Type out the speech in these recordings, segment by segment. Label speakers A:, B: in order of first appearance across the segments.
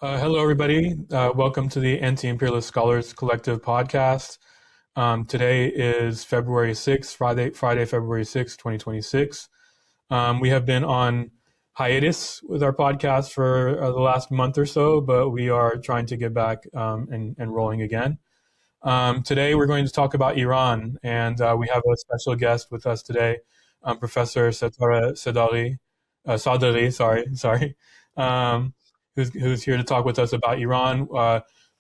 A: Hello, everybody. Welcome to the Anti-Imperialist Scholars Collective podcast. Today is February 6th, Friday, February 6th, 2026. We have been on hiatus with our podcast for the last month or so, but we are trying to get back and rolling again. Today, we're going to talk about Iran, and we have a special guest with us today, Professor Setareh Sadeqi, sorry. Who's here to talk with us about Iran,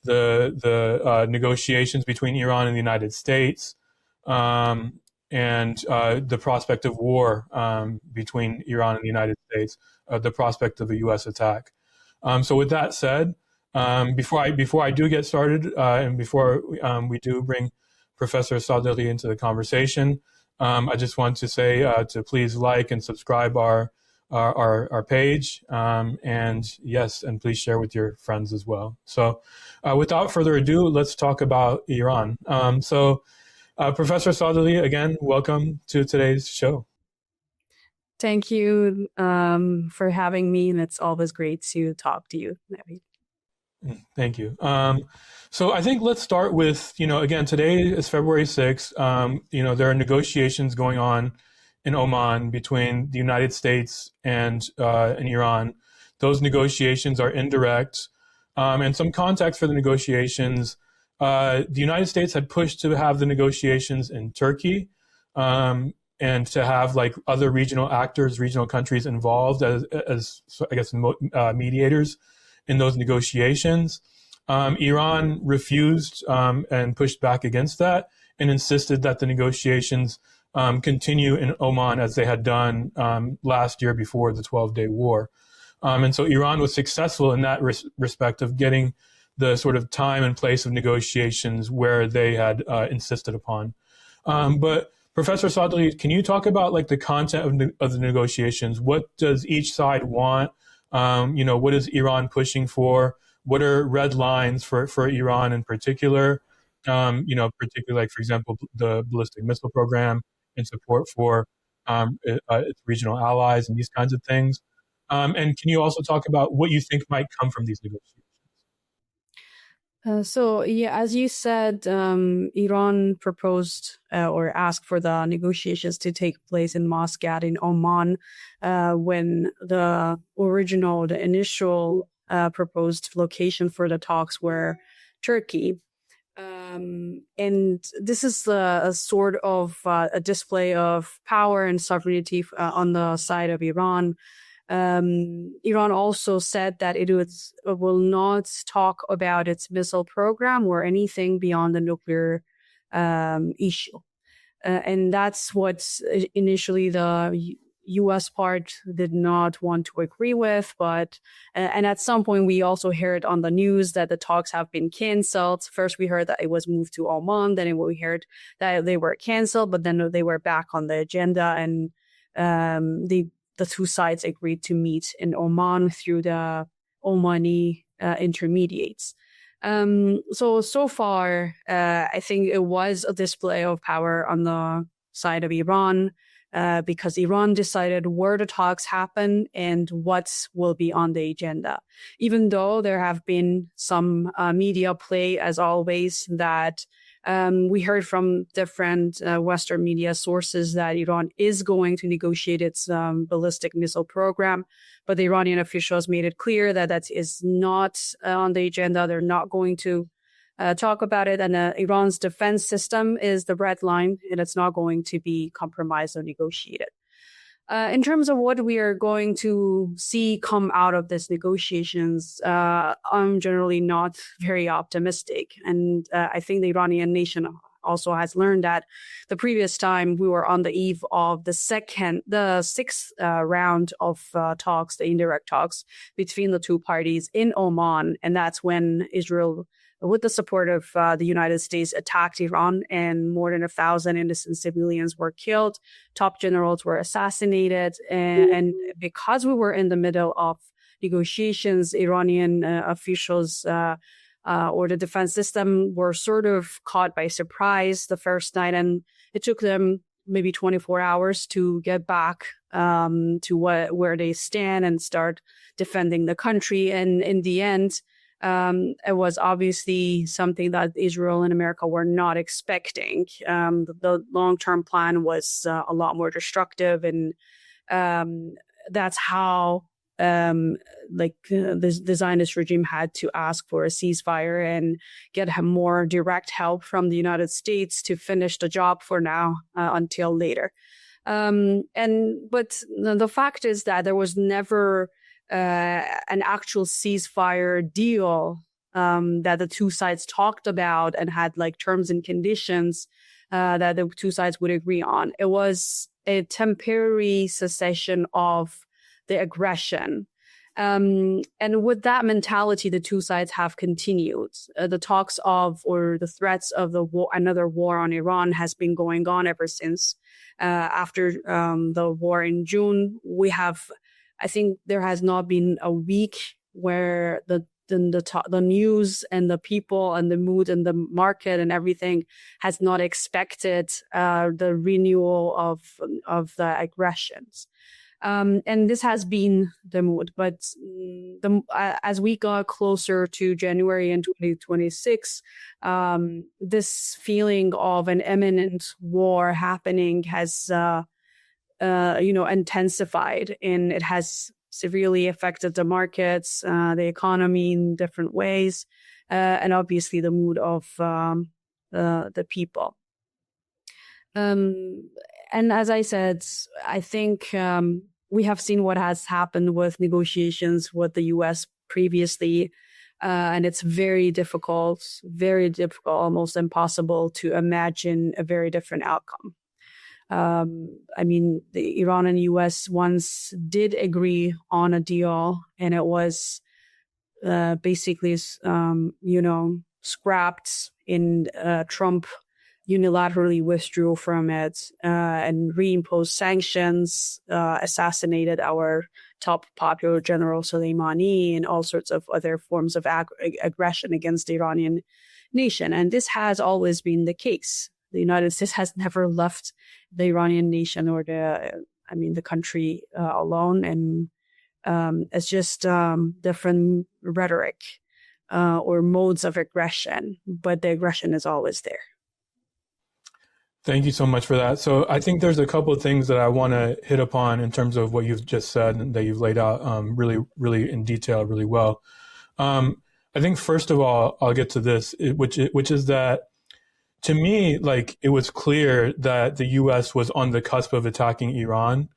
A: the negotiations between Iran and the United States, and the prospect of war between Iran and the United States, the prospect of a U.S. attack. So with that said, before I do get started, and before we do bring Professor Sadeqi into the conversation, I just want to say to please like and subscribe our page, and please share with your friends as well. So without further ado, let's talk about Iran. Professor Sadeqi, again, welcome to today's show.
B: Thank you for having me, and it's always great to talk to you, Navid.
A: Thank you. So I think let's start with, again, today is February 6th. There are negotiations going on in Oman between the United States and Iran. Those negotiations are indirect. And some context for the negotiations, the United States had pushed to have the negotiations in Turkey, and to have like other regional actors, regional countries involved as I guess, mediators in those negotiations. Iran refused and pushed back against that and insisted that the negotiations continue in Oman as they had done last year before the 12-day war. And so Iran was successful in that respect of getting the sort of time and place of negotiations where they had insisted upon. But Professor Sadeqi, can you talk about like the content of the negotiations? What does each side want? What is Iran pushing for? What are red lines for Iran in particular? Particularly like, for example, the ballistic missile program, and support for its regional allies and these kinds of things. And can you also talk about what you think might come from these negotiations?
B: As you said, Iran proposed or asked for the negotiations to take place in Muscat in Oman when the initial proposed location for the talks were Turkey. And this is a sort of a display of power and sovereignty on the side of Iran. Iran also said that it will not talk about its missile program or anything beyond the nuclear issue. And that's what initially the U.S. part did not want to agree with, and at some point we also heard on the news that the talks have been canceled. First we heard that it was moved to Oman, then we heard that they were canceled, but then they were back on the agenda, and the two sides agreed to meet in Oman through the Omani intermediates. So far, I think it was a display of power on the side of Iran, because Iran decided where the talks happen and what will be on the agenda. Even though there have been some media play, as always, that we heard from different Western media sources that Iran is going to negotiate its ballistic missile program, but the Iranian officials made it clear that that is not on the agenda. They're not going to talk about it, and Iran's defense system is the red line, and it's not going to be compromised or negotiated. In terms of what we are going to see come out of these negotiations, I'm generally not very optimistic, and I think the Iranian nation also has learned that the previous time we were on the eve of the sixth round of talks, the indirect talks between the two parties in Oman, and that's when Israel, with the support of the United States, attacked Iran, and more than 1,000 innocent civilians were killed. Top generals were assassinated. And because we were in the middle of negotiations, Iranian officials or the defense system were sort of caught by surprise the first night. And it took them maybe 24 hours to get back to where they stand and start defending the country. And in the end, it was obviously something that Israel and America were not expecting. The long-term plan was a lot more destructive, and that's how the Zionist regime had to ask for a ceasefire and get more direct help from the United States to finish the job for now until later. But the fact is that there was never an actual ceasefire deal that the two sides talked about and had like terms and conditions that the two sides would agree on. It was a temporary cessation of the aggression. And with that mentality, the two sides have continued. The talks of or the threats of another war on Iran has been going on ever since. After the war in June, I think there has not been a week where the news and the people and the mood and the market and everything has not expected the renewal of the aggressions. And this has been the mood. But as we got closer to January in 2026, this feeling of an imminent war happening has, intensified, and it has severely affected the markets, the economy in different ways, and obviously the mood of the people. And as I said, I think we have seen what has happened with negotiations with the U.S. previously, and it's very difficult, almost impossible to imagine a very different outcome. The Iran and U.S. once did agree on a deal, and it was basically, scrapped in Trump unilaterally withdrew from it and reimposed sanctions, assassinated our top popular general Soleimani, and all sorts of other forms of aggression against the Iranian nation. And this has always been the case. The United States has never left the Iranian nation or the country alone. And it's just different rhetoric or modes of aggression, but the aggression is always there.
A: Thank you so much for that. So I think there's a couple of things that I want to hit upon in terms of what you've just said and that you've laid out really, really in detail, really well. I think first of all, I'll get to this, which is that to me, like, it was clear that the U.S. was on the cusp of attacking Iran.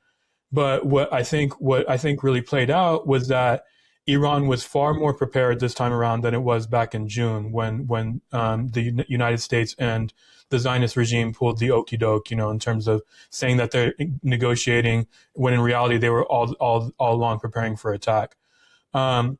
A: But what I think really played out was that Iran was far more prepared this time around than it was back in June when the United States and the Zionist regime pulled the okey doke, in terms of saying that they're negotiating when in reality they were all along preparing for attack. But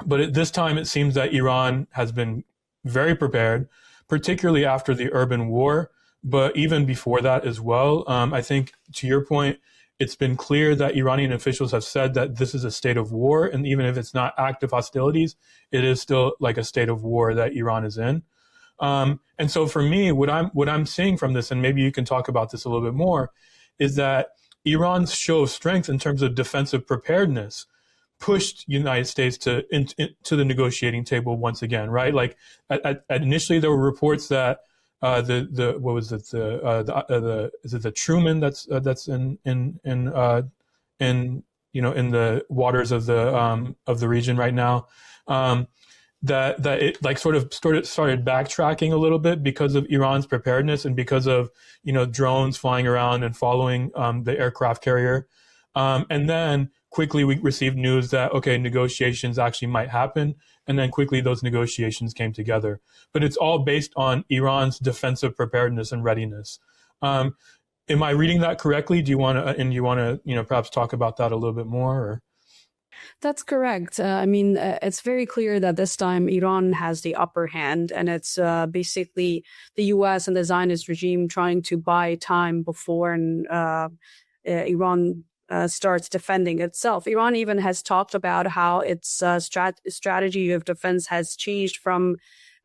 A: at this time, it seems that Iran has been very prepared, particularly after the urban war, but even before that as well. I think, to your point, it's been clear that Iranian officials have said that this is a state of war, and even if it's not active hostilities, it is still like a state of war that Iran is in. And so for me, what I'm seeing from this, and maybe you can talk about this a little bit more, is that Iran's show of strength in terms of defensive preparedness pushed United States to the negotiating table once again, right? Like initially there were reports that the Truman that's in the waters of the region right now, that it like sort of started backtracking a little bit because of Iran's preparedness and because of drones flying around and following the aircraft carrier, and then quickly we received news that negotiations actually might happen, and then quickly those negotiations came together. But it's all based on Iran's defensive preparedness and readiness. Am I reading that correctly? Do you want to perhaps talk about that a little bit more? Or?
B: That's correct. It's very clear that this time Iran has the upper hand, and it's basically the U.S. and the Zionist regime trying to buy time before Iran starts defending itself. Iran even has talked about how its strategy of defense has changed from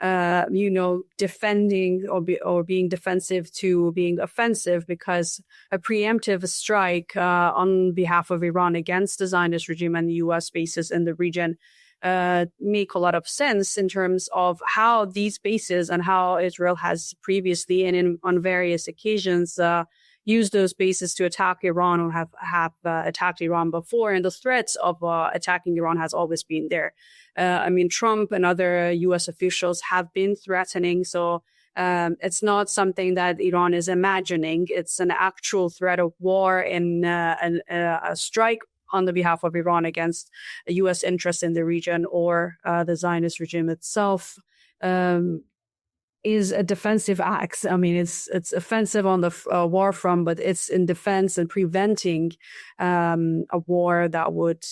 B: defending or being defensive to being offensive, because a preemptive strike on behalf of Iran against the Zionist regime and U.S. bases in the region make a lot of sense in terms of how these bases and how Israel has previously and on various occasions used those bases to attack Iran, or have attacked Iran before. And the threats of attacking Iran has always been there. Trump and other U.S. officials have been threatening. So it's not something that Iran is imagining. It's an actual threat of war and a strike on the behalf of Iran against U.S. interests in the region or the Zionist regime itself. Is a defensive act. It's offensive on the war front, but it's in defense and preventing a war that would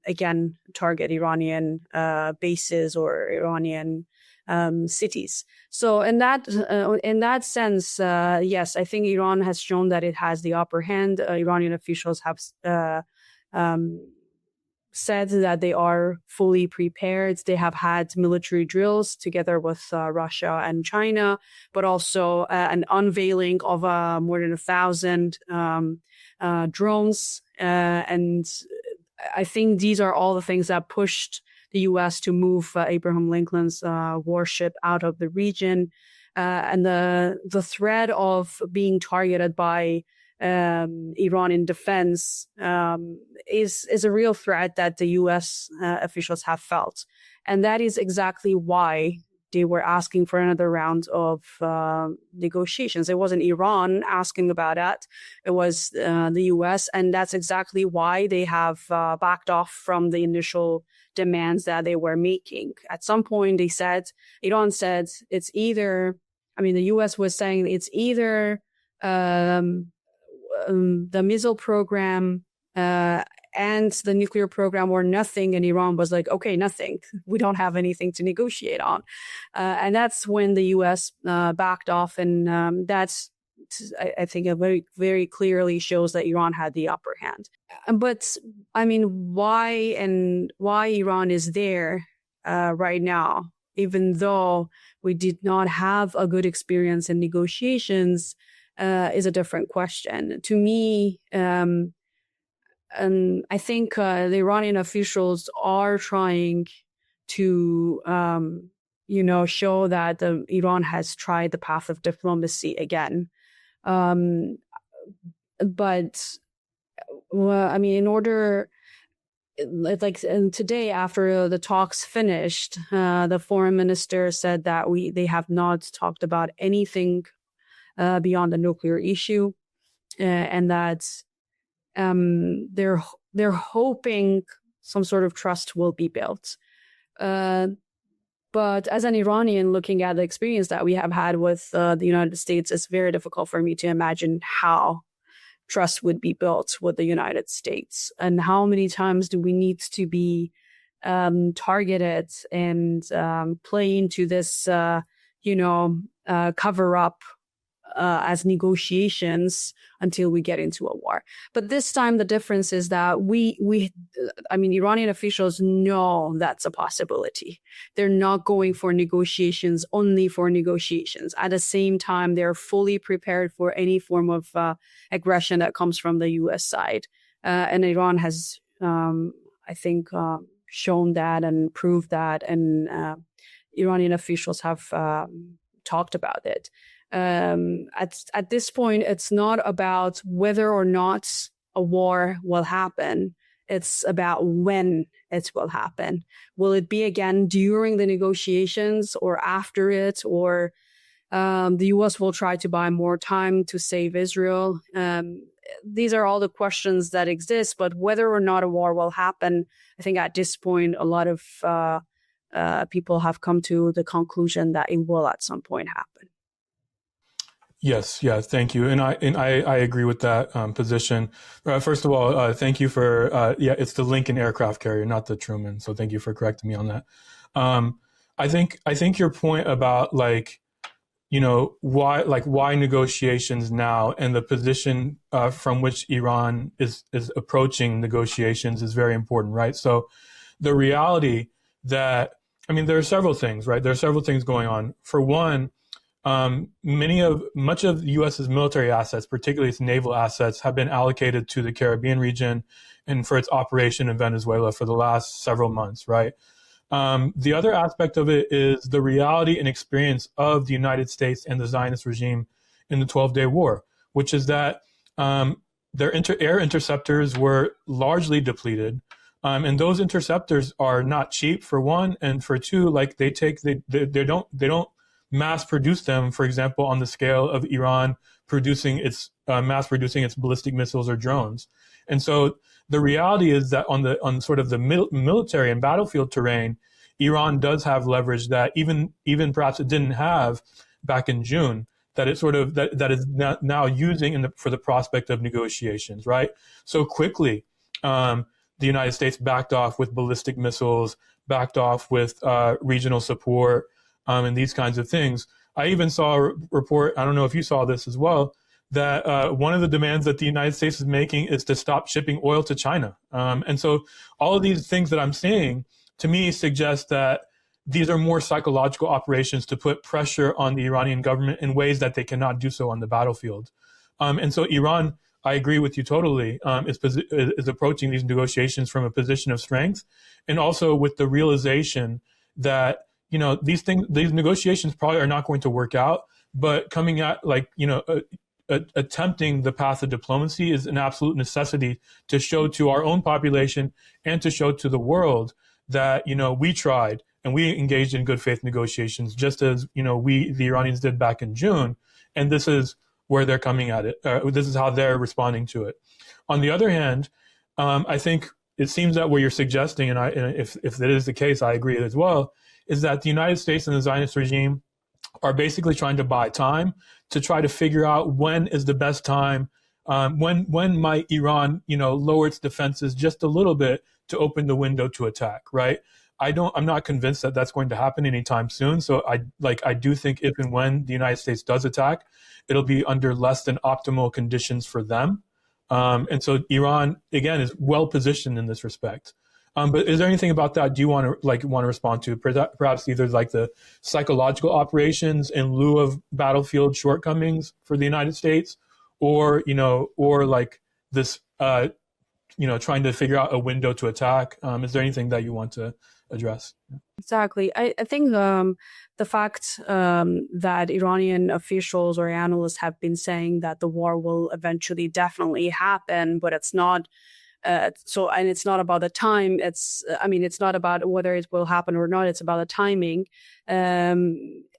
B: again target Iranian bases or Iranian cities. So in that sense, yes, I think Iran has shown that it has the upper hand. Iranian officials have said that they are fully prepared. They have had military drills together with Russia and China, but also an unveiling of more than 1,000 drones. And I think these are all the things that pushed the U.S. to move Abraham Lincoln's warship out of the region. And the threat of being targeted by Iran in defense is a real threat that the U.S. Officials have felt. And that is exactly why they were asking for another round of negotiations. It wasn't Iran asking about that. It was the U.S. And that's exactly why they have backed off from the initial demands that they were making. At some point, Iran said it's either, the U.S. was saying it's either the missile program and the nuclear program or nothing. And Iran was like, okay, nothing. We don't have anything to negotiate on. And that's when the U.S. backed off. And that's, I think, it very, very clearly shows that Iran had the upper hand. But why Iran is there right now, even though we did not have a good experience in negotiations, is a different question. To me, I think the Iranian officials are trying to, show that Iran has tried the path of diplomacy again. But, in order, today after the talks finished, the foreign minister said that they have not talked about anything beyond the nuclear issue, and that they're hoping some sort of trust will be built. But as an Iranian, looking at the experience that we have had with the United States, it's very difficult for me to imagine how trust would be built with the United States, and how many times do we need to be targeted and play into this, cover up as negotiations until we get into a war. But this time the difference is that Iranian officials know that's a possibility. They're not going for negotiations only for negotiations. At the same time, they're fully prepared for any form of aggression that comes from the U.S. side. And Iran has, shown that and proved that, and Iranian officials have talked about it. At this point, it's not about whether or not a war will happen. It's about when it will happen. Will it be again during the negotiations or after it, or the U.S. will try to buy more time to save Israel? These are all the questions that exist, but whether or not a war will happen, I think at this point, a lot of people have come to the conclusion that it will at some point happen.
A: Yes, thank you, and I agree with that position. First of all, thank you for it's the Lincoln aircraft carrier, not the Truman. So thank you for correcting me on that. I think your point about why negotiations now, and the position from which Iran is approaching negotiations is very important, right? So the reality that I mean, there are several things, right? There are several things going on. For one, much of the U.S.'s military assets, particularly its naval assets, have been allocated to the Caribbean region and for its operation in Venezuela for the last several months, right? The other aspect of it is the reality and experience of the United States and the Zionist regime in the 12-Day War, which is that their air interceptors were largely depleted. And those interceptors are not cheap, for one, and for two, like they don't mass produce them, for example, on the scale of Iran mass producing its ballistic missiles or drones. And so the reality is that on sort of the military and battlefield terrain, Iran does have leverage that even perhaps it didn't have back in June, that it sort of that is now using for the prospect of negotiations, right? So quickly, the United States backed off with ballistic missiles, backed off with regional support, and these kinds of things. I even saw a report, I don't know if you saw this as well, that one of the demands that the United States is making is to stop shipping oil to China. And so all of these things that I'm seeing, to me, suggest that these are more psychological operations to put pressure on the Iranian government in ways that they cannot do so on the battlefield. And so Iran, I agree with you totally, is approaching these negotiations from a position of strength, and also with the realization that, you know, these negotiations probably are not going to work out, but coming at, like, you know, attempting the path of diplomacy is an absolute necessity to show to our own population and to show to the world that, you know, we tried and we engaged in good faith negotiations, just as, you know, the Iranians did back in June. And this is where they're coming at it. This is how they're responding to it. On the other hand, I think it seems that what you're suggesting, and if that is the case, I agree as well, is that the United States and the Zionist regime are basically trying to buy time to try to figure out when is the best time, when might Iran, you know, lower its defenses just a little bit to open the window to attack, right? I'm not convinced that that's going to happen anytime soon. So I do think if and when the United States does attack, it'll be under less than optimal conditions for them. And so Iran, again, is well positioned in this respect. But is there anything about that do you want to respond to? Perhaps either like the psychological operations in lieu of battlefield shortcomings for the United States, or like this, trying to figure out a window to attack. Is there anything that you want to address?
B: Exactly. I think the fact that Iranian officials or analysts have been saying that the war will eventually definitely happen, but it's not. And it's not about the time. It's not about whether it will happen or not. It's about the timing.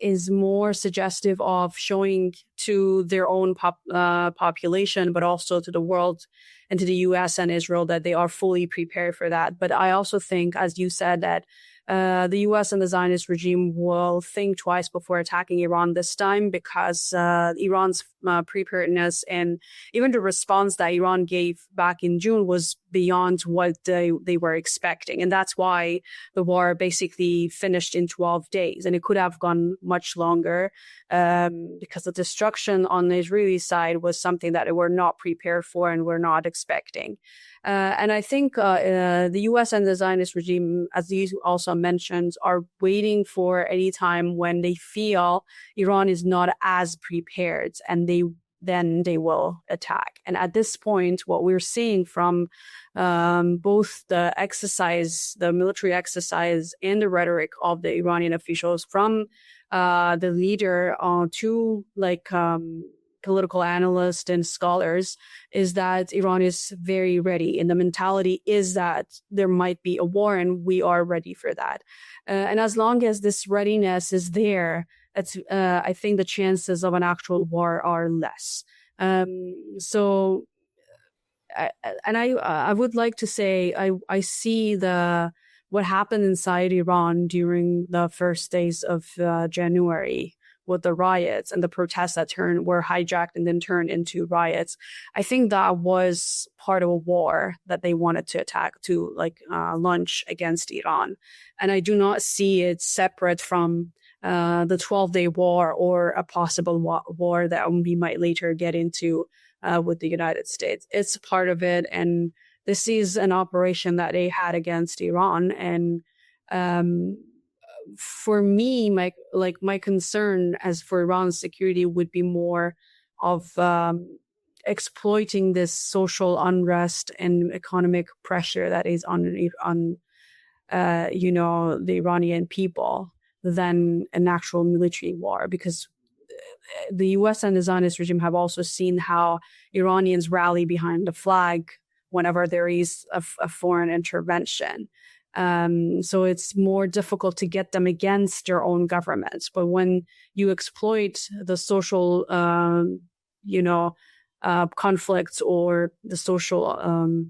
B: Is more suggestive of showing to their own population, but also to the world and to the U.S. and Israel that they are fully prepared for that. But I also think, as you said, that the U.S. and the Zionist regime will think twice before attacking Iran this time, because Iran's preparedness and even the response that Iran gave back in June was beyond what they were expecting. And that's why the war basically finished in 12 days. And it could have gone much longer because the destruction on the Israeli side was something that they were not prepared for and were not expecting. And I think the U.S. and the Zionist regime, as you also mentioned, are waiting for any time when they feel Iran is not as prepared, and then they will attack. And at this point, what we're seeing from both the military exercise and the rhetoric of the Iranian officials, from the leader to political analysts and scholars, is that Iran is very ready. And the mentality is that there might be a war and we are ready for that. And as long as this readiness is there, I think the chances of an actual war are less. I would like to say I see what happened inside Iran during the first days of January, with the riots and the protests that were hijacked and then turned into riots. I think that was part of a war that they wanted to attack, to launch against Iran. And I do not see it separate from the 12-day war or a possible war that we might later get into with the United States. It's part of it. And this is an operation that they had against Iran. And for me, my concern as for Iran's security would be more of exploiting this social unrest and economic pressure that is on the Iranian people than an actual military war, because the U.S. and the Zionist regime have also seen how Iranians rally behind the flag whenever there is a foreign intervention. So it's more difficult to get them against their own governments. But when you exploit the social, conflicts or the social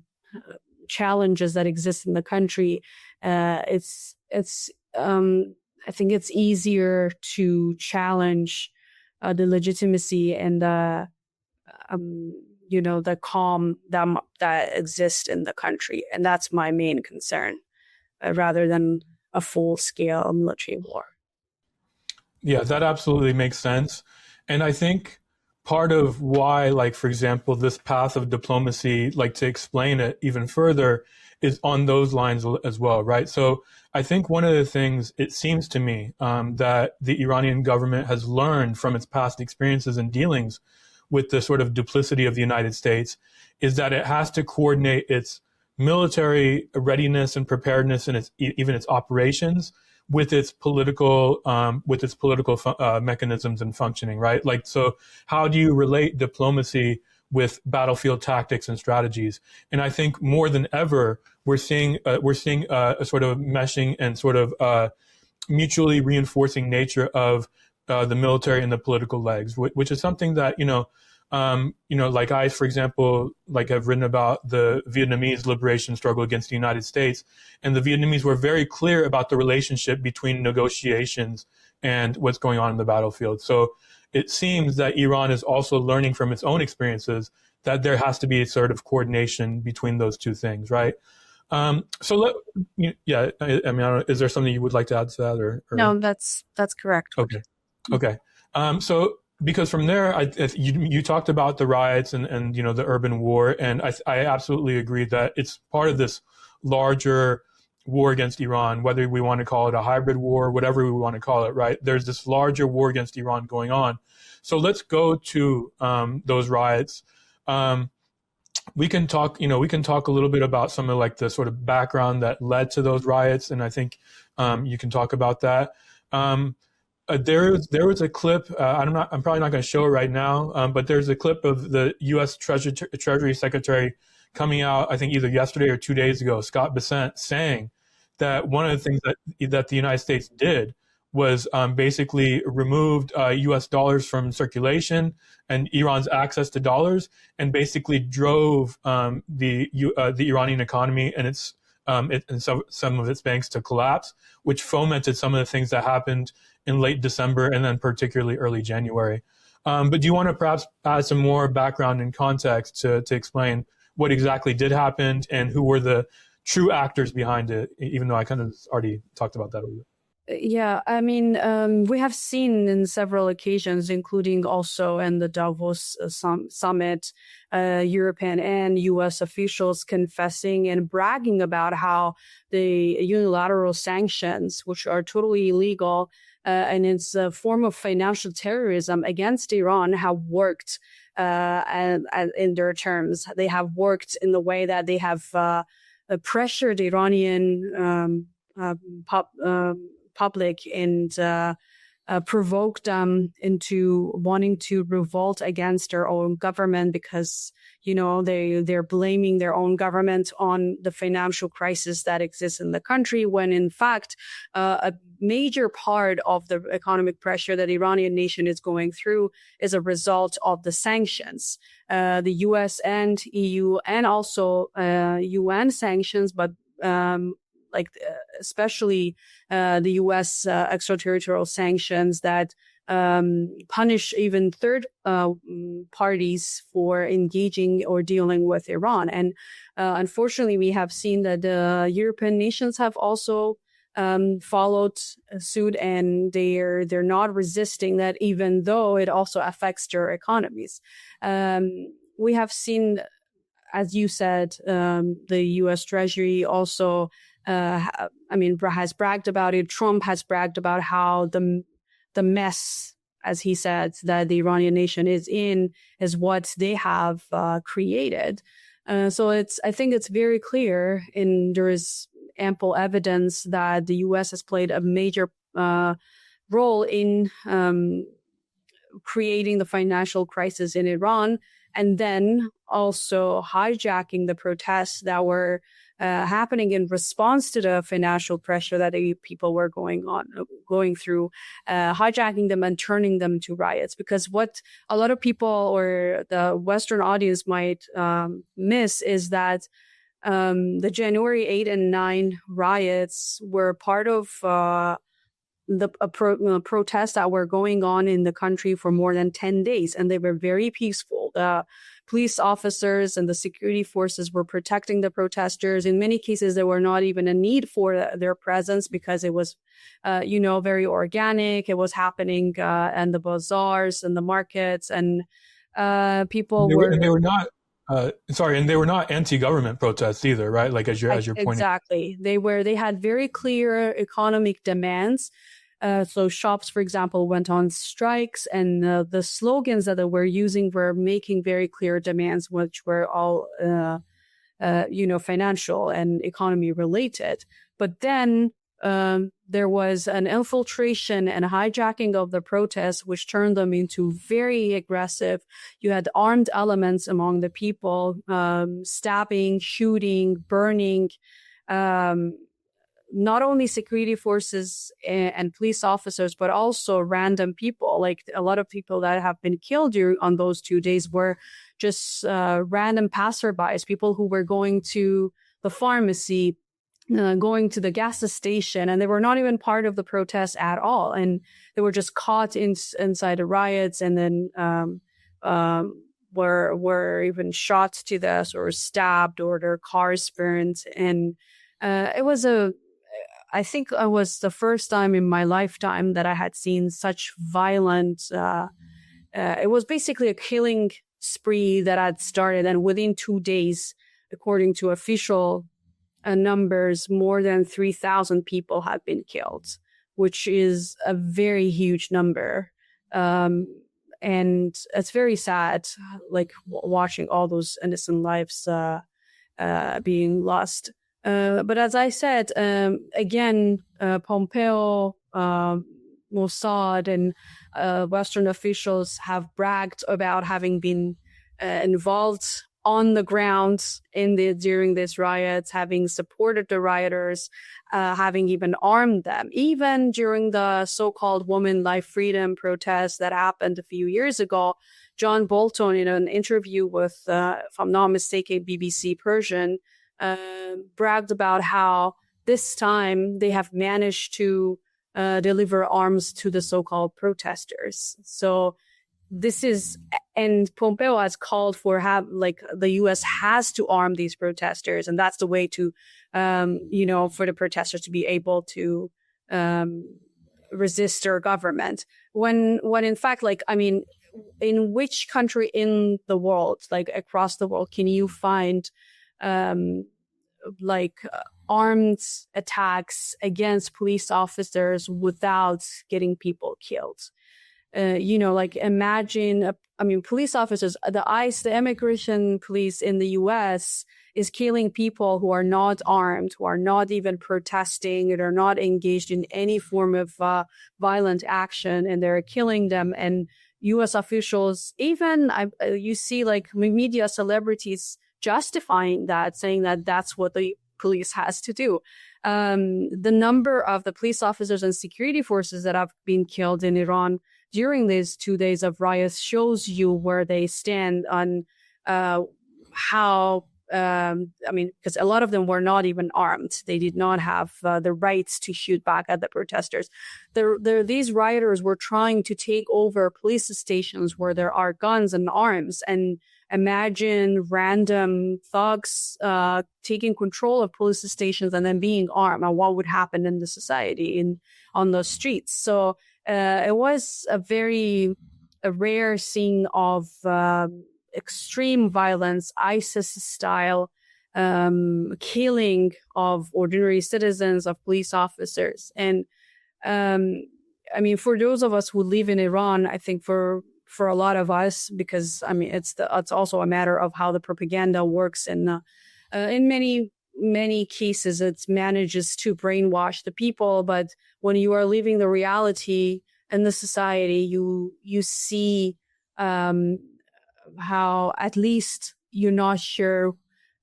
B: challenges that exist in the country, I think it's easier to challenge the legitimacy and the calm that exists in the country, and that's my main concern, rather than a full-scale military war.
A: Yeah, that absolutely makes sense, and I think part of why, like, for example, this path of diplomacy, like, to explain it even further, is on those lines as well, right? So I think one of the things, it seems to me, that the Iranian government has learned from its past experiences and dealings with the sort of duplicity of the United States is that it has to coordinate its military readiness and preparedness and even its operations with its political mechanisms and functioning, right? Like, so how do you relate diplomacy with battlefield tactics and strategies? And I think more than ever, we're seeing a sort of meshing and sort of mutually reinforcing nature of the military and the political legs, which is something that, like I, for example, like have written about the Vietnamese liberation struggle against the United States, and the Vietnamese were very clear about the relationship between negotiations and what's going on in the battlefield. So it seems that Iran is also learning from its own experiences that there has to be a sort of coordination between those two things, right? I mean, is there something you would like to add to that, or?
B: No, that's correct.
A: Okay. So because from there, you talked about the riots and the urban war, and I absolutely agree that it's part of this larger war against Iran, whether we want to call it a hybrid war, whatever we want to call it, right? There's this larger war against Iran going on. So let's go to those riots. We can talk a little bit about some of like the sort of background that led to those riots, and I think you can talk about that. There was a clip. I'm probably not going to show it right now, but there's a clip of the U.S. Treasury Secretary coming out, I think either yesterday or 2 days ago, Scott Bessent, saying that one of the things that the United States did was basically removed U.S. dollars from circulation and Iran's access to dollars, and basically drove the Iranian economy and some of its banks to collapse, which fomented some of the things that happened in late December and then particularly early January. But do you want to perhaps add some more background and context to explain what exactly did happen and who were the true actors behind it, even though I kind of already talked about that a little bit?
B: Yeah, I mean, we have seen in several occasions, including also in the Davos summit, European and U.S. officials confessing and bragging about how the unilateral sanctions, which are totally illegal, and it's a form of financial terrorism against Iran, have worked in their terms. They have worked in the way that they have pressured the Iranian public and provoked them into wanting to revolt against their own government because, they're blaming their own government on the financial crisis that exists in the country, when in fact, a major part of the economic pressure that the Iranian nation is going through is a result of the sanctions. The US and EU and also UN sanctions, but especially the U.S. Extraterritorial sanctions that punish even third parties for engaging or dealing with Iran. And unfortunately, we have seen that the European nations have also followed suit, and they're not resisting that, even though it also affects their economies. We have seen, as you said, the U.S. Treasury also has bragged about it. Trump has bragged about how the mess, as he said, that the Iranian nation is in is what they have created. So I think it's very clear, and there is ample evidence that the U.S. has played a major role in creating the financial crisis in Iran, and then also hijacking the protests that were happening in response to the financial pressure that the people were going through, hijacking them and turning them to riots. Because what a lot of people or the Western audience might miss is that the January 8 and 9 riots were part of the protests that were going on in the country for more than 10 days, and they were very peaceful. The police officers and the security forces were protecting the protesters. In many cases, there were not even a need for their presence because it was, very organic. It was happening in the bazaars and the markets, and people were.
A: And they were not. And they were not anti-government protests either, right? Like as you're pointing.
B: Exactly, they had very clear economic demands. So shops, for example, went on strikes, and the slogans that they were using were making very clear demands, which were all, financial and economy related. But then there was an infiltration and hijacking of the protests, which turned them into very aggressive. You had armed elements among the people, stabbing, shooting, burning, not only security forces and police officers, but also random people. Like a lot of people that have been killed on those 2 days were just random passerbys, people who were going to the pharmacy, going to the gas station, and they were not even part of the protest at all. And they were just caught inside the riots, and then were even shot to death or stabbed, or their cars burned. And I think it was the first time in my lifetime that I had seen such violent. It was basically a killing spree that had started, and within 2 days, according to official numbers, more than 3,000 people had been killed, which is a very huge number. And it's very sad, like watching all those innocent lives being lost. But as I said, again, Pompeo, Mossad, and Western officials have bragged about having been involved on the ground during these riots, having supported the rioters, having even armed them. Even during the so-called Women, Life, Freedom protests that happened a few years ago, John Bolton, in an interview with, if I'm not mistaken, BBC Persian, bragged about how this time they have managed to deliver arms to the so-called protesters. So this is, and Pompeo has called for the U.S. has to arm these protesters, and that's the way to, for the protesters to be able to resist their government. When in fact, in which country in the world, like across the world, can you find armed attacks against police officers without getting people killed? Imagine, police officers, the ICE, the immigration police in the U.S. is killing people who are not armed, who are not even protesting, and are not engaged in any form of violent action, and they're killing them. And U.S. officials, even you see media celebrities justifying that, saying that that's what the police has to do. The number of the police officers and security forces that have been killed in Iran during these 2 days of riots shows you where they stand on how, because a lot of them were not even armed. They did not have the rights to shoot back at the protesters. These rioters were trying to take over police stations where there are guns and arms, and imagine random thugs taking control of police stations and then being armed, and what would happen in the society on the streets. So it was a rare scene of extreme violence, ISIS style, killing of ordinary citizens, of police officers. And I mean, for those of us who live in Iran, I think for a lot of us, because I mean, it's also a matter of how the propaganda works, and in many cases, it manages to brainwash the people. But when you are living the reality in the society, you see how at least you're not sure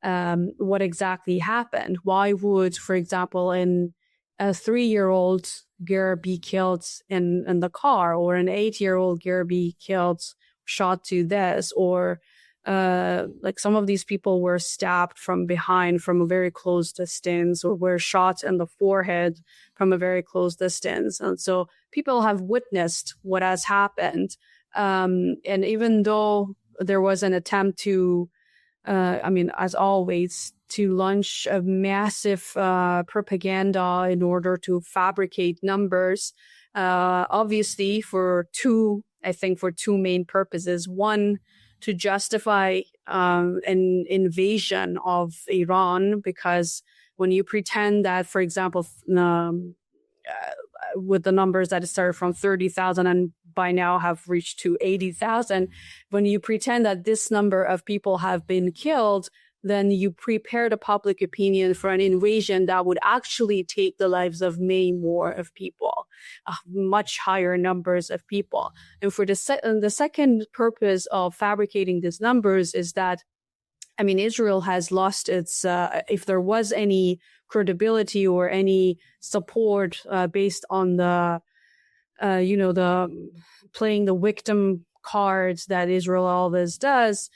B: what exactly happened. Why would, for example, a 3-year-old girl be killed in the car, or an 8-year-old girl be killed, shot to death, or like some of these people were stabbed from behind from a very close distance, or were shot in the forehead from a very close distance. And so people have witnessed what has happened. And even though there was an attempt to, I mean, as always, to launch a massive propaganda in order to fabricate numbers, obviously for two main purposes. One, to justify an invasion of Iran, because when you pretend that, for example, with the numbers that started from 30,000 and by now have reached to 80,000, when you pretend that this number of people have been killed, then you prepare the public opinion for an invasion that would actually take the lives of many more of people, much higher numbers of people. And for the second purpose of fabricating these numbers is that, I mean, Israel has lost its, if there was any credibility or any support based on the playing the victim cards that Israel always does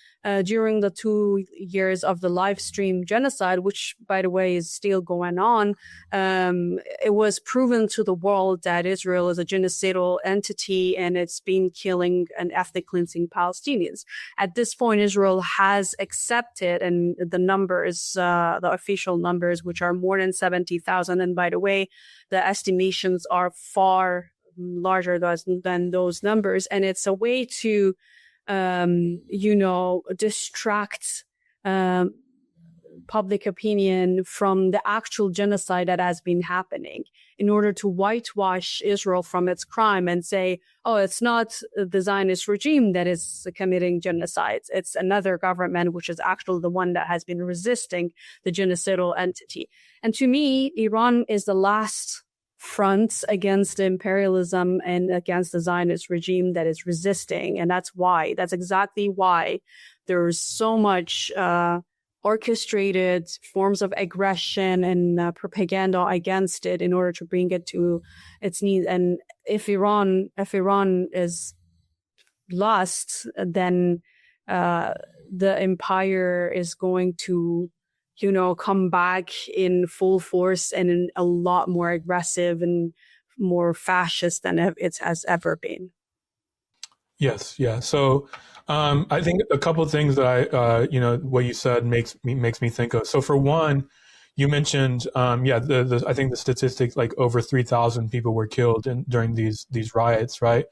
B: during the 2 years of the live stream genocide, which, by the way, is still going on. It was proven to the world that Israel is a genocidal entity and it's been killing and ethnic cleansing Palestinians. At this point, Israel has accepted, and the numbers, the official numbers, which are more than 70,000. And by the way, the estimations are far larger than those numbers, and it's a way to distract public opinion from the actual genocide that has been happening, in order to whitewash Israel from its crime and say, oh, it's not the Zionist regime that is committing genocides, it's another government, which is actually the one that has been resisting the genocidal entity. And to me, Iran is the last front against imperialism and against the Zionist regime that is resisting. And that's exactly why there's so much orchestrated forms of aggression and propaganda against it in order to bring it to its knees. And if Iran is lost, then the empire is going to come back in full force and in a lot more aggressive and more fascist than it has ever been.
A: Yes, yeah. So I think a couple of things that what you said makes me think of. So for one, you mentioned, I think the statistics, like over 3,000 people were killed during these riots, right?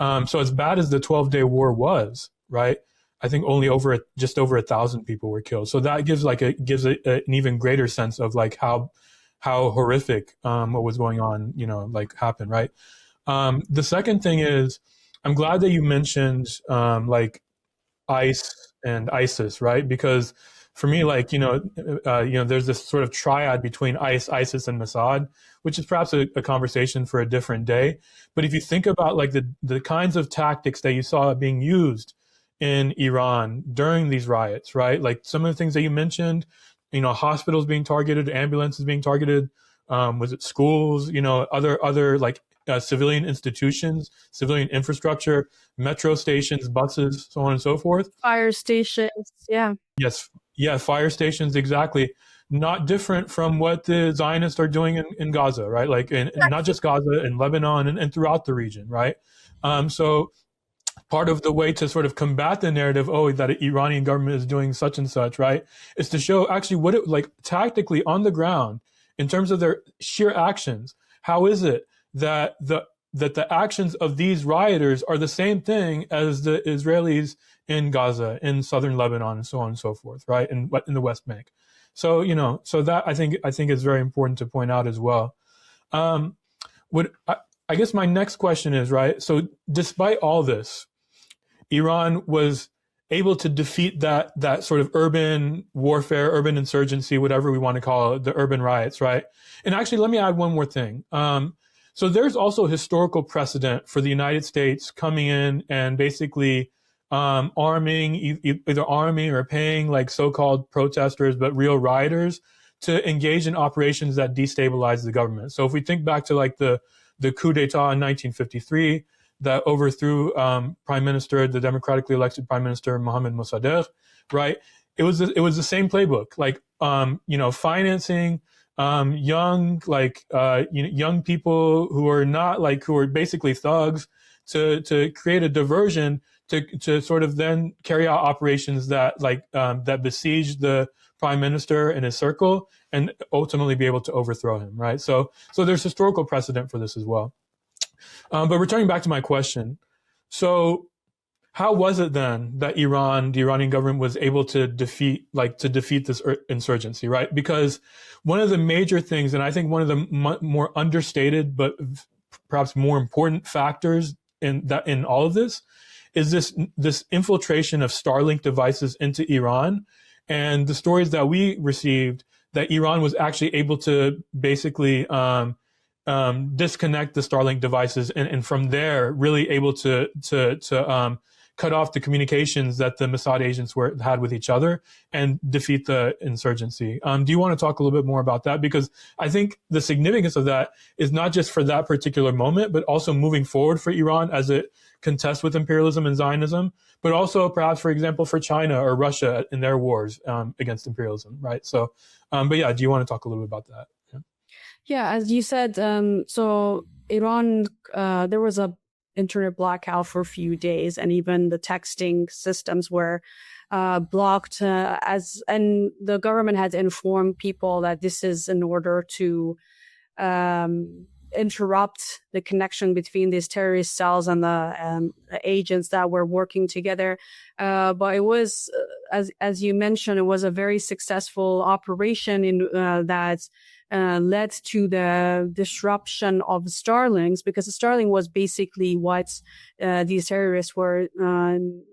A: So as bad as the 12-day war was, right? I think only just over 1,000 people were killed. So that gives an even greater sense of like how horrific what was going on, happened, right? The second thing is, I'm glad that you mentioned like ICE and ISIS, right? Because for me, there's this sort of triad between ISIS, and Mossad, which is perhaps a conversation for a different day. But if you think about like the kinds of tactics that you saw being used in Iran during these riots, right? Like some of the things that you mentioned, hospitals being targeted, ambulances being targeted, was it schools, other like civilian institutions, civilian infrastructure, metro stations, buses, so on and so forth.
B: Fire stations, yeah.
A: Yes, yeah, fire stations, exactly. Not different from what the Zionists are doing in Gaza, right? Like, and not just Gaza, in Lebanon and throughout the region, right? So part of the way to sort of combat the narrative, that the Iranian government is doing such and such, right, is to show actually what it like tactically on the ground in terms of their sheer actions. How is it that the actions of these rioters are the same thing as the Israelis in Gaza, in southern Lebanon, and so on and so forth, right, in the West Bank? So, so that I think is very important to point out as well. What I guess my next question is, right? So despite all this, Iran was able to defeat that sort of urban warfare, urban insurgency, whatever we want to call it, the urban riots, right? And actually, let me add one more thing. So there's also historical precedent for the United States coming in and basically either arming or paying like so-called protesters, but real rioters, to engage in operations that destabilize the government. So if we think back to like the coup d'etat in 1953 that overthrew the democratically elected Prime Minister Mohammad Mossadegh, right? It was the same playbook, like financing young young people who are basically thugs to create a diversion to sort of then carry out operations that that besiege the prime minister and his circle and ultimately be able to overthrow him, right? So there's historical precedent for this as well. But returning back to my question, so how was it then that the Iranian government was able to defeat this insurgency, right? Because one of the major things, and I think one of the more understated but perhaps more important factors in all of this, is this infiltration of Starlink devices into Iran, and the stories that we received that Iran was actually able to basically disconnect the Starlink devices, and from there really able to cut off the communications that the Mossad agents had with each other and defeat the insurgency. Do you want to talk a little bit more about that? Because I think the significance of that is not just for that particular moment, but also moving forward for Iran as it contests with imperialism and Zionism, but also perhaps, for example, for China or Russia in their wars against imperialism, right? So, but yeah, do you want to talk a little bit about that?
B: Yeah, as you said, so Iran, there was a internet blackout for a few days, and even the texting systems were blocked. And the government had informed people that this is in order to interrupt the connection between these terrorist cells and the agents that were working together. But it was, as you mentioned, it was a very successful operation that led to the disruption of Starlinks, because Starlink was basically what these terrorists were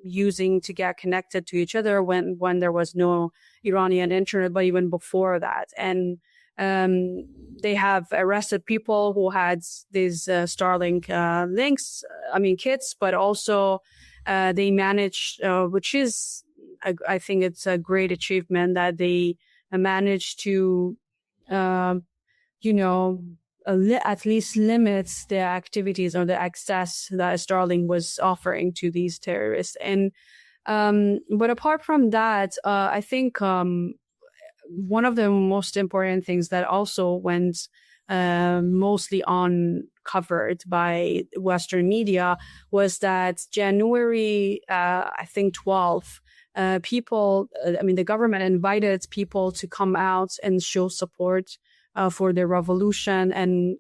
B: using to get connected to each other when there was no Iranian internet, but even before that. And they have arrested people who had these Starlink kits, but also they managed, which is, I think it's a great achievement, that they managed to at least limits the activities or the access that Starlink was offering to these terrorists. And but apart from that, I think one of the most important things that also went mostly uncovered by Western media was that January, I think 12th, the government invited people to come out and show support for the revolution and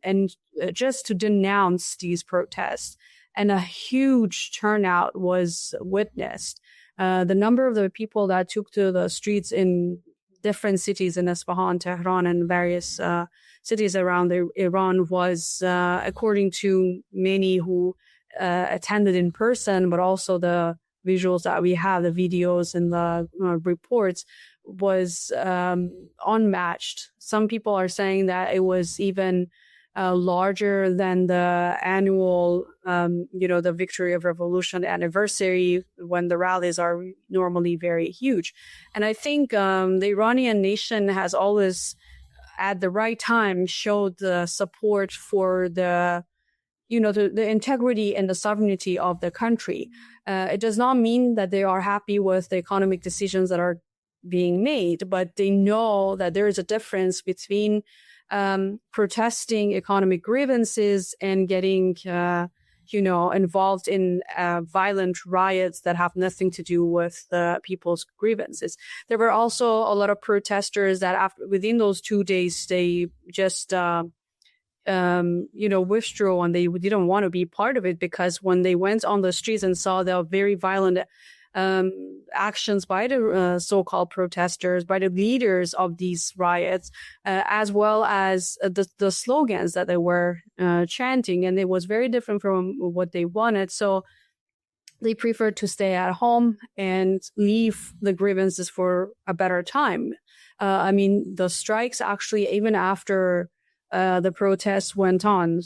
B: just to denounce these protests. And a huge turnout was witnessed. The number of the people that took to the streets in different cities in Isfahan, Tehran, and various cities around Iran was, according to many who attended in person, but also the visuals that we have, the videos and the reports, was unmatched. Some people are saying that it was even larger than the annual, the Victory of Revolution anniversary, when the rallies are normally very huge. And I think the Iranian nation has always, at the right time, showed the support for the integrity and the sovereignty of the country. It does not mean that they are happy with the economic decisions that are being made, but they know that there is a difference between protesting economic grievances and getting, involved in violent riots that have nothing to do with the people's grievances. There were also a lot of protesters that within those 2 days, they just withdrew, and they didn't want to be part of it, because when they went on the streets and saw the very violent actions by the so-called protesters, by the leaders of these riots, as well as the slogans that they were chanting. And it was very different from what they wanted. So they preferred to stay at home and leave the grievances for a better time. I mean, the strikes actually, even after the protests went on,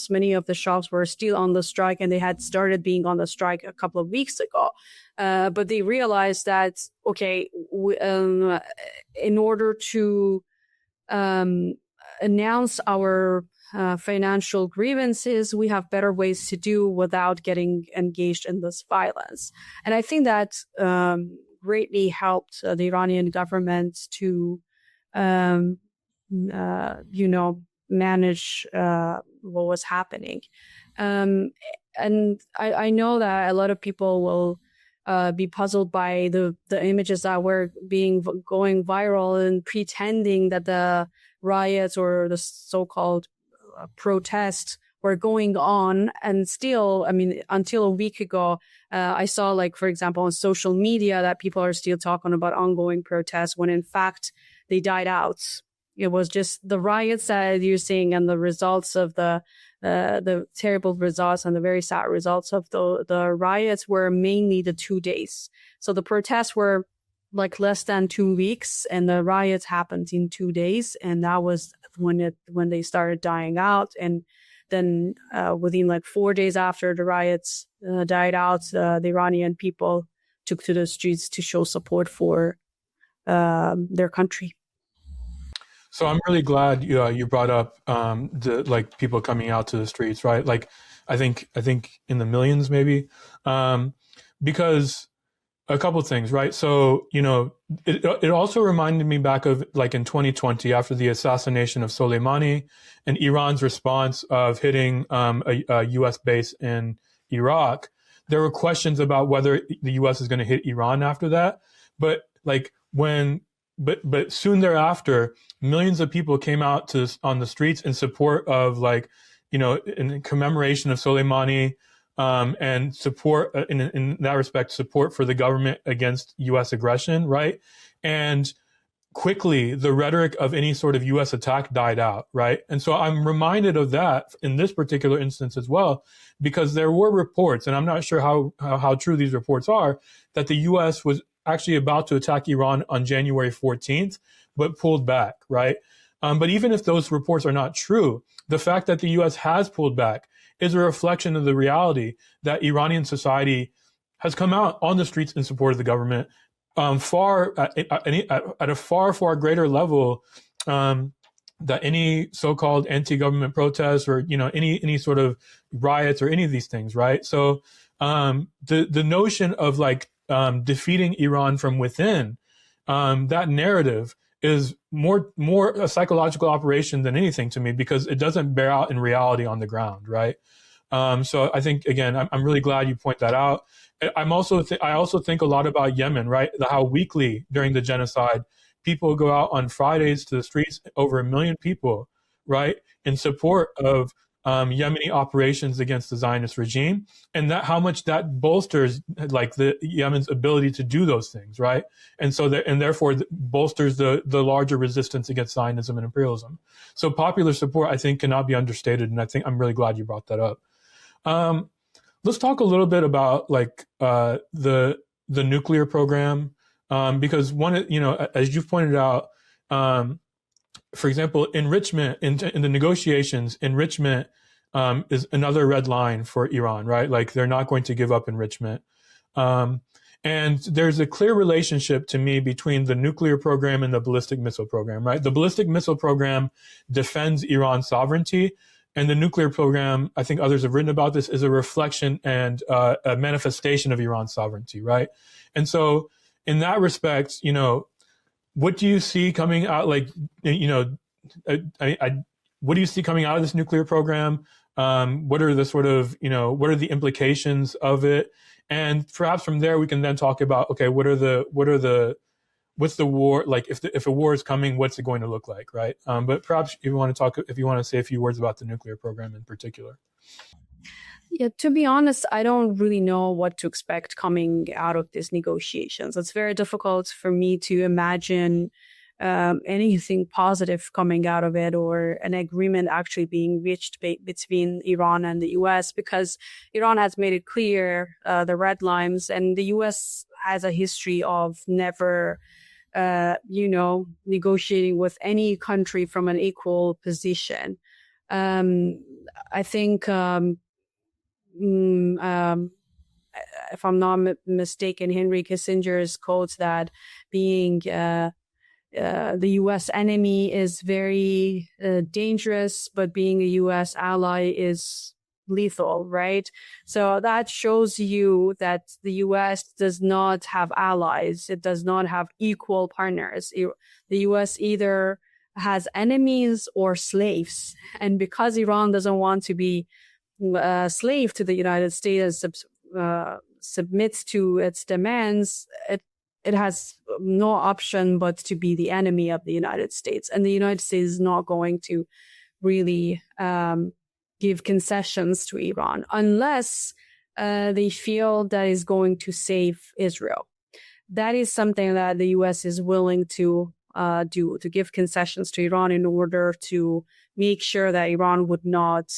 B: many of the shops were still on the strike, and they had started being on the strike a couple of weeks ago. But they realized that, okay, in order to announce our financial grievances, we have better ways to do without getting engaged in this violence. And I think that greatly helped the Iranian government to, manage what was happening. And I know that a lot of people will be puzzled by the images that were going viral and pretending that the riots or the so-called protests were going on. And still, I mean, until a week ago, I saw, like, for example, on social media that people are still talking about ongoing protests when in fact they died out. It was just the riots that you're seeing and the results of the terrible results and the very sad results of the riots were mainly the 2 days. So the protests were like less than 2 weeks, and the riots happened in 2 days, and that was when they started dying out. And then within like 4 days after the riots died out, the Iranian people took to the streets to show support for their country.
A: So I'm really glad you brought up the people coming out to the streets, right? Like, I think in the millions maybe, because a couple of things, right? So, it also reminded me back of like in 2020 after the assassination of Soleimani and Iran's response of hitting a U.S. base in Iraq. There were questions about whether the U.S. is going to hit Iran after that, but soon thereafter, millions of people came out on the streets in support of in commemoration of Soleimani. And support in that respect, support for the government against U.S. aggression, right? And quickly, the rhetoric of any sort of U.S. attack died out, right? And so I'm reminded of that in this particular instance as well, because there were reports, and I'm not sure how true these reports are, that the U.S. was actually about to attack Iran on January 14th, but pulled back, right? But even if those reports are not true, the fact that the U.S. has pulled back is a reflection of the reality that Iranian society has come out on the streets in support of the government, at a far greater level that any so-called anti-government protests or any sort of riots or any of these things, right? So the notion of defeating Iran from within, that narrative is more a psychological operation than anything to me, because it doesn't bear out in reality on the ground, right? So I think, again, I'm really glad you point that out. I also think a lot about Yemen, right? How weekly during the genocide, people go out on Fridays to the streets, over 1 million people, right, in support of Yemeni operations against the Zionist regime, and how much that bolsters the Yemen's ability to do those things, right? And so therefore bolsters the larger resistance against Zionism and imperialism. So popular support, I think, cannot be understated, and I'm really glad you brought that up. Let's talk a little bit about the nuclear program, because as you've pointed out, for example, enrichment in the negotiations, enrichment is another red line for Iran, right? Like, they're not going to give up enrichment. And there's a clear relationship to me between the nuclear program and the ballistic missile program, right? The ballistic missile program defends Iran's sovereignty, and the nuclear program, I think others have written about this, is a reflection and a manifestation of Iran's sovereignty, right? And so in that respect, what do you see coming out, what do you see coming out of this nuclear program? What are the sort of, what are the implications of it? And perhaps from there, we can then talk about, okay, what's the war, like if a war is coming, what's it going to look like, right? But perhaps if you want to say a few words about the nuclear program in particular.
B: Yeah, to be honest, I don't really know what to expect coming out of these negotiations. It's very difficult for me to imagine anything positive coming out of it, or an agreement actually being reached between Iran and the U.S., because Iran has made it clear the red lines, and the U.S. has a history of never, negotiating with any country from an equal position. I think. If I'm not mistaken, Henry Kissinger's quotes that being the U.S. enemy is very dangerous, but being a U.S. ally is lethal, right? So that shows you that the U.S. does not have allies. It does not have equal partners. The U.S. either has enemies or slaves. And because Iran doesn't want to be a slave to the United States, submits to its demands, it has no option but to be the enemy of the United States. And the United States is not going to really give concessions to Iran unless they feel that is going to save Israel. That is something that the U.S. is willing to do, to give concessions to Iran in order to make sure that Iran would not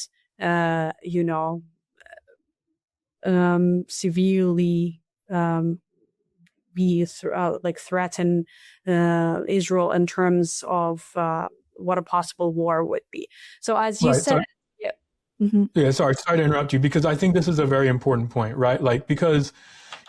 B: severely threaten Israel in terms of what a possible war would be. So as you said,
A: yeah. Mm-hmm. Yeah, sorry to interrupt you, because I think this is a very important point, right? Like, because,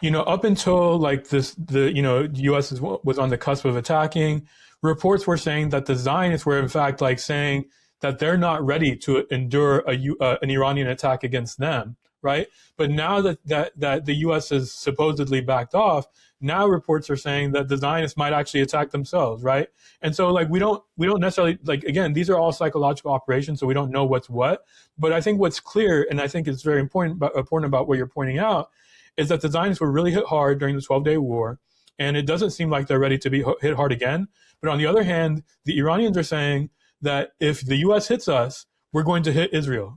A: up until the U.S. was on the cusp of attacking, reports were saying that the Zionists were in fact saying that they're not ready to endure an Iranian attack against them, right? But now that the U.S. has supposedly backed off, now reports are saying that the Zionists might actually attack themselves, right? And so we don't necessarily, again, these are all psychological operations, so we don't know what's what. But I think what's clear, and I think it's very important about what you're pointing out, is that the Zionists were really hit hard during the 12-day war, and it doesn't seem like they're ready to be hit hard again. But on the other hand, the Iranians are saying that if the U.S. hits us, we're going to hit Israel.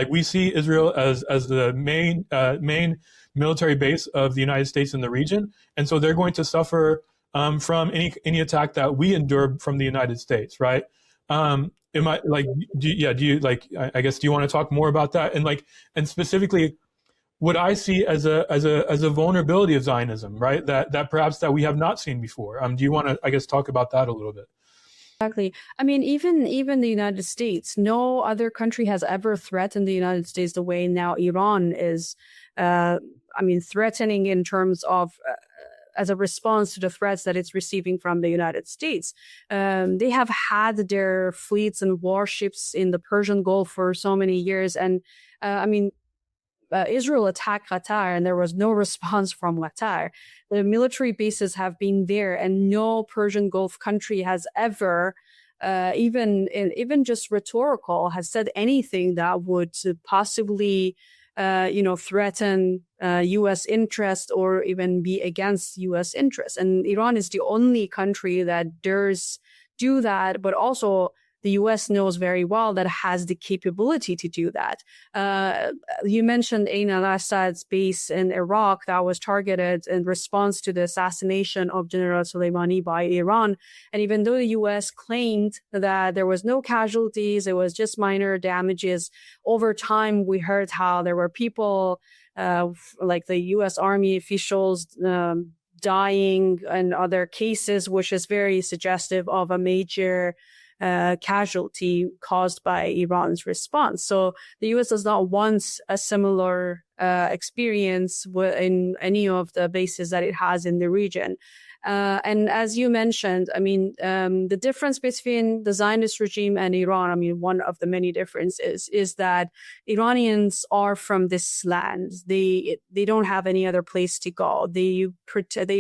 A: We see Israel as the main military base of the United States in the region, and so they're going to suffer from any attack that we endure from the United States, right? I guess, do you want to talk more about that, and specifically what I see as a vulnerability of Zionism, right? That perhaps that we have not seen before. Do you want to, I guess, talk about that a little bit?
B: Exactly. I mean, even the United States, no other country has ever threatened the United States the way now Iran is, threatening in terms of as a response to the threats that it's receiving from the United States. They have had their fleets and warships in the Persian Gulf for so many years. And Israel attacked Qatar and there was no response from Qatar. The military bases have been there, and no Persian Gulf country has ever, even just rhetorical, has said anything that would possibly, threaten U.S. interest or even be against U.S. interest. And Iran is the only country that dares do that, but also the U.S. knows very well that it has the capability to do that. You mentioned Ain al-Assad's base in Iraq that was targeted in response to the assassination of General Soleimani by Iran. And even though the U.S. claimed that there was no casualties, it was just minor damages, over time we heard how there were people like the U.S. Army officials dying and other cases, which is very suggestive of a major casualty caused by Iran's response. So the U.S. does not want a similar experience in any of the bases that it has in the region. And as you mentioned, the difference between the Zionist regime and Iran, one of the many differences is that Iranians are from this land. They don't have any other place to go. They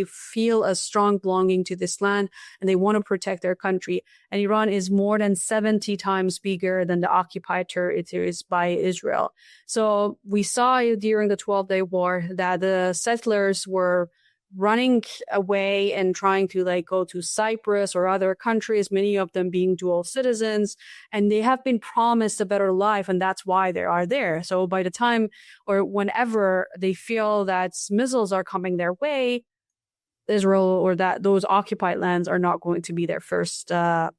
B: feel a strong belonging to this land, and they want to protect their country. And Iran is more than 70 times bigger than the occupied territories by Israel. So we saw during the 12-day war that the settlers were running away and trying to like go to Cyprus or other countries, many of them being dual citizens, and they have been promised a better life, and that's why they are there. So by the time or whenever they feel that missiles are coming their way, Israel or that those occupied lands are not going to be their first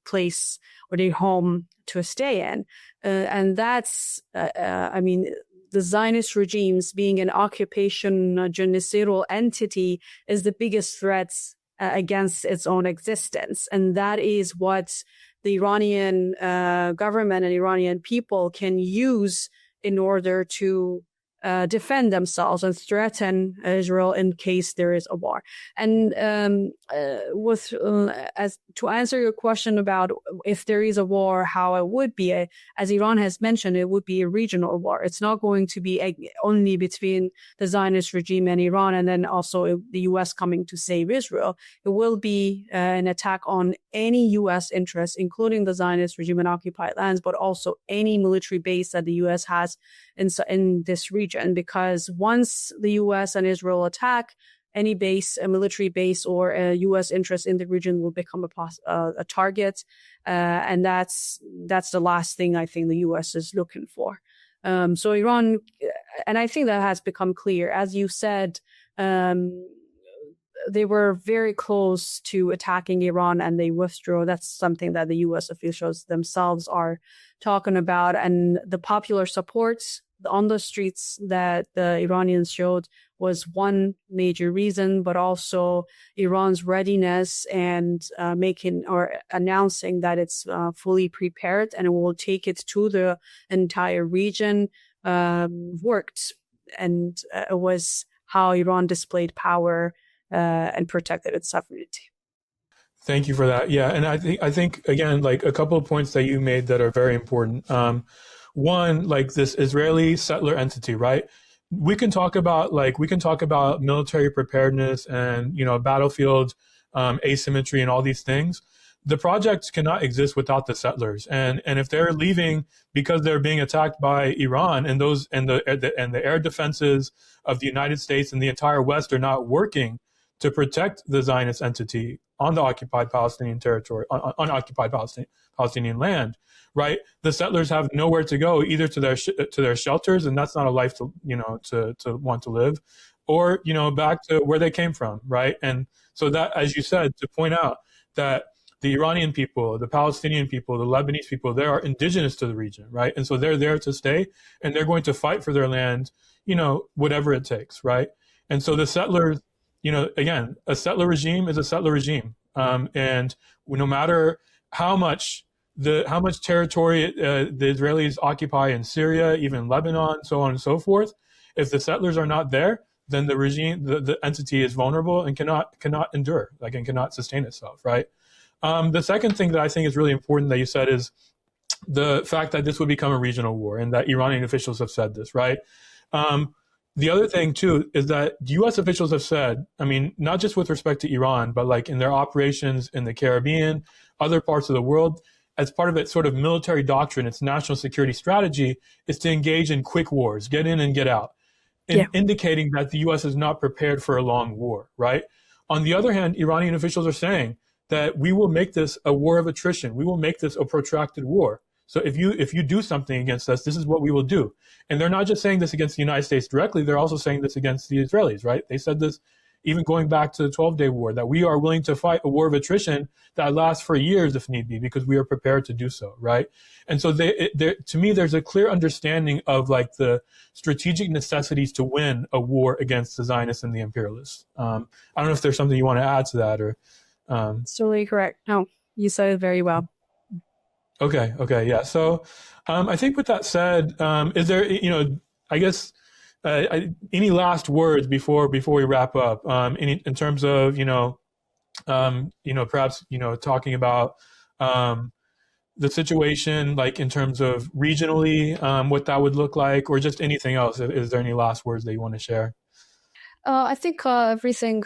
B: place or their home to stay in. And that's, I mean, the Zionist regimes being an occupation genocidal entity is the biggest threat against its own existence. And that is what the Iranian government and Iranian people can use in order to defend themselves and threaten Israel in case there is a war. And as to answer your question about if there is a war, how it would be, as Iran has mentioned, it would be a regional war. It's not going to be only between the Zionist regime and Iran, and then also the U.S. coming to save Israel. It will be an attack on any U.S. interests, including the Zionist regime and occupied lands, but also any military base that the U.S. has in this region, because once the U.S. and Israel attack, any base, a military base or a U.S. interest in the region will become a target, and that's the last thing I think the U.S. is looking for. So Iran, and I think that has become clear, as you said. They were very close to attacking Iran and they withdrew. That's something that the U.S. officials themselves are talking about. And the popular support on the streets that the Iranians showed was one major reason, but also Iran's readiness and making or announcing that it's fully prepared and it will take it to the entire region worked. And it was how Iran displayed power and protected its sovereignty.
A: Thank you for that. Yeah, and I think again, like a couple of points that you made that are very important. One, like this Israeli settler entity, right? We can talk about military preparedness and battlefield asymmetry and all these things. The project cannot exist without the settlers, and if they're leaving because they're being attacked by Iran, and the air defenses of the United States and the entire West are not working to protect the Zionist entity on the occupied Palestinian territory, on occupied Palestinian land, right? The settlers have nowhere to go, either to their shelters, and that's not a life to want to live, or back to where they came from, right? And so that, as you said, to point out that the Iranian people, the Palestinian people, the Lebanese people, they are indigenous to the region, right? And so they're there to stay, and they're going to fight for their land, whatever it takes, right? And so the settlers, again, a settler regime is a settler regime, and no matter how much territory the Israelis occupy in Syria, even Lebanon, so on and so forth, if the settlers are not there, then the regime, the entity is vulnerable and cannot endure, and cannot sustain itself, right? The second thing that I think is really important that you said is the fact that this would become a regional war, and that Iranian officials have said this, right? The other thing, too, is that U.S. officials have said, I mean, not just with respect to Iran, but like in their operations in the Caribbean, other parts of the world, as part of its sort of military doctrine, its national security strategy is to engage in quick wars, get in and get out, indicating that the U.S. is not prepared for a long war, right? On the other hand, Iranian officials are saying that we will make this a war of attrition. We will make this a protracted war. So if you do something against us, this is what we will do. And they're not just saying this against the United States directly, they're also saying this against the Israelis, right? They said this even going back to the 12-day war, that we are willing to fight a war of attrition that lasts for years if need be, because we are prepared to do so, right? And so to me, there's a clear understanding of like the strategic necessities to win a war against the Zionists and the imperialists. I don't know if there's something you want to add to that or...
B: Totally correct. No, you said it very well.
A: Okay, yeah. So I think with that said, is there, I guess, any last words before we wrap up, in terms of, perhaps, talking about the situation, like in terms of regionally, what that would look like, or just anything else? Is there any last words that you want to share?
B: I think everything,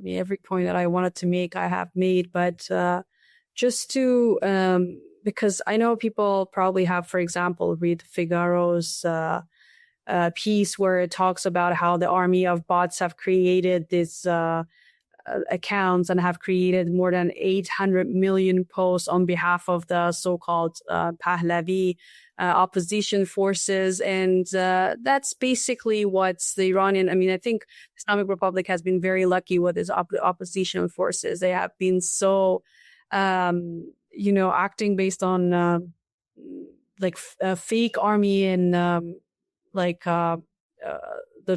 B: every point that I wanted to make, I have made, but just to, because I know people probably have, for example, read Figaro's piece where it talks about how the army of bots have created this accounts and have created more than 800 million posts on behalf of the so-called Pahlavi opposition forces. And that's basically what's the Iranian, I think Islamic Republic has been very lucky with its opposition forces. They have been so, acting based on a fake army and the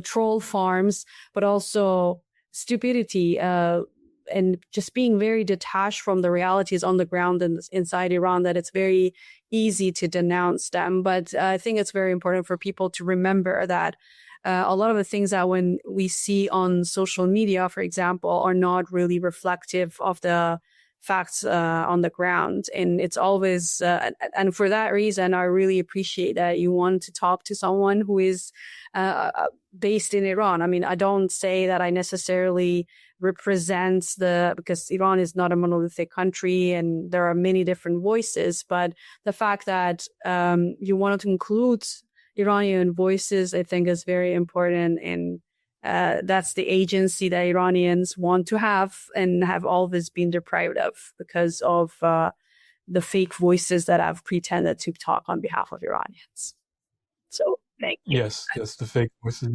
B: troll farms, but also stupidity and just being very detached from the realities on the ground and inside Iran, that it's very easy to denounce them. But I think it's very important for people to remember that a lot of the things that when we see on social media, for example, are not really reflective of the facts on the ground. And it's always, and for that reason, I really appreciate that you want to talk to someone who is based in Iran. I don't say that I necessarily represent because Iran is not a monolithic country and there are many different voices, but the fact that you wanted to include Iranian voices, I think is very important. And that's the agency that Iranians want to have and have always been deprived of because of the fake voices that have pretended to talk on behalf of Iranians. So thank you.
A: Yes, the fake voices.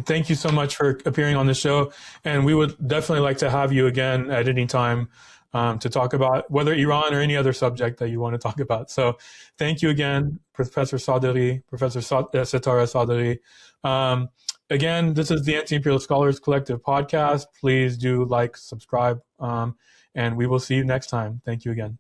A: Thank you so much for appearing on the show. And we would definitely like to have you again at any time to talk about whether Iran or any other subject that you want to talk about. So thank you again, Professor Sadeqi, Professor Setareh Sadeqi. Again, this is the Anti-Imperialist Scholars Collective podcast. Please do like, subscribe, and we will see you next time. Thank you again.